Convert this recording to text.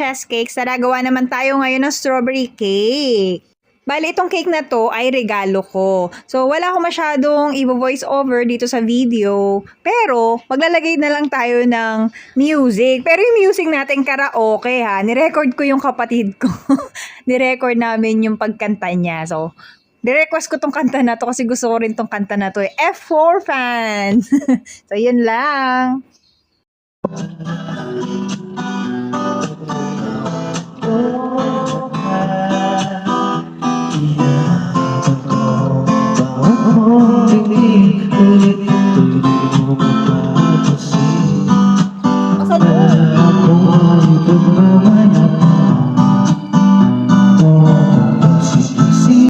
chess cakes, nagawa naman tayo ngayon ng strawberry cake. Bali, itong cake na to ay regalo ko. So, wala ko masyadong i-voice over dito sa video. Pero, maglalagay na lang tayo ng music. Pero yung music natin karaoke ha. Nirecord ko yung kapatid ko. Nirecord namin yung pagkanta niya. So, nirequest ko tong kanta na to kasi gusto ko rin tong kanta na to. F4 fans! So, yun lang.